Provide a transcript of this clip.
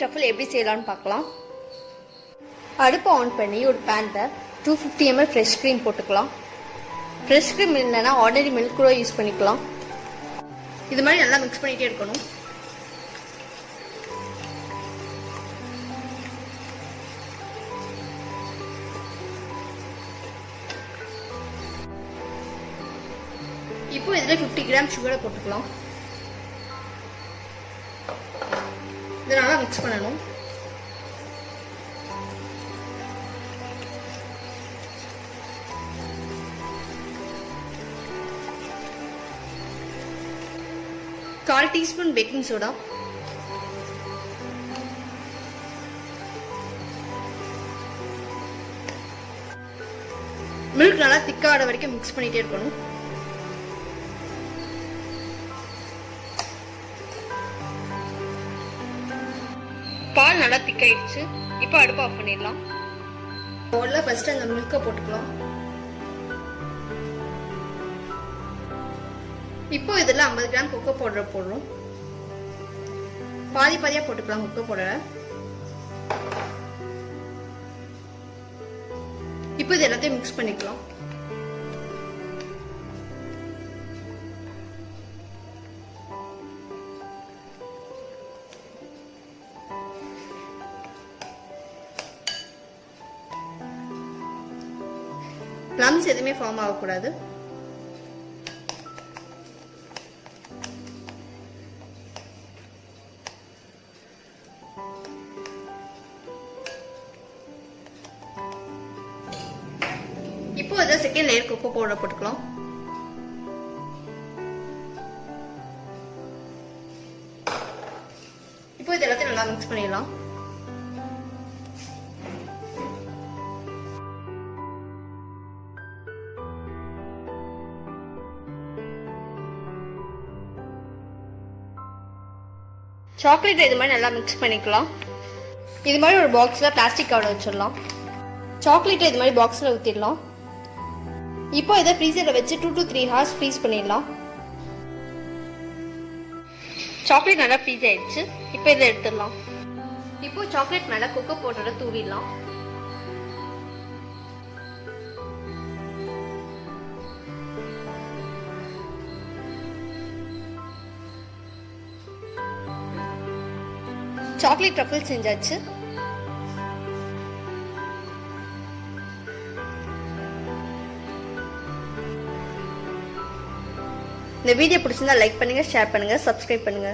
truffle எப்படி செய்யலாம்னு பார்க்கலாம். அடுப்பை ஆன் பண்ணி ஒரு பேன்ல 250 ml ஃப்ரெஷ் க்ரீம் போட்டுக்கலாம். ஃப்ரெஷ் க்ரீம் இல்லைன்னா ஆர்டினரி மில்க் கூட யூஸ் பண்ணிக்கலாம். இது மாதிரி நல்லா மிக்ஸ் பண்ணிட்டே இருக்கணும். இப்போ இதுல 50 கிராம் சுகரை போட்டுக்கலாம். இதை நல்லா மிக்ஸ் பண்ணணும். கால் டீஸ்பூன் பேக்கிங் சோடா, மில்க் நல்லா திக்கா ஆட வரைக்கும் மிக்ஸ் பண்ணிட்டே இருக்கணும். பால் நல்லா திக்காயிடுச்சு. இப்போ அடுப்பு ஆஃப் பண்ணிடலாம். பவுல்ல ஃபர்ஸ்ட் அந்த மில்கை போட்டுக்கலாம். இப்போ இதில் 50 கிராம் கொக்கோ பவுடர் போடுறோம். பாதி பாதியா போட்டுக்கலாம் கொக்கோ பவுடரை. இப்போ இது எல்லாத்தையும் மிக்ஸ் பண்ணிக்கலாம். லம்ஸ் எதுவுமே ஃபார்ம் ஆகக்கூடாது. இப்போ இதை செகண்ட் லேயர் கொக்கோ பவுடர் போட்டுக்கலாம். இப்போ இது எல்லாத்தையும் நல்லா மிக்ஸ் பண்ணிடலாம். சாக்லேட் இது மாதிரி நல்லா மிக்ஸ் பண்ணிக்கலாம். இது மாதிரி ஒரு பாக்ஸ்ல பிளாஸ்டிக் கவர் வச்சிடலாம். சாக்லேட் இது மாதிரி பாக்ஸ்ல ஊத்திடலாம். இப்போ இதை ஃப்ரீசர்ல வச்சு 2 to 3 hours ஃப்ரீஸ் பண்ணிடலாம். சாக்லேட் நல்லா ஃப்ரீஸ் ஆயிடுச்சு. இப்போ இதை எடுத்துடலாம். இப்போ சாக்லேட் மேல கொக்கோ பவுடரை தூவிடலாம். சாக்லேட் ட்ரஃபிள் செஞ்சாச்சு. இந்த வீடியோ பிடிச்சிருந்தா லைக் பண்ணுங்க, ஷேர் பண்ணுங்க, சப்ஸ்கிரைப் பண்ணுங்க.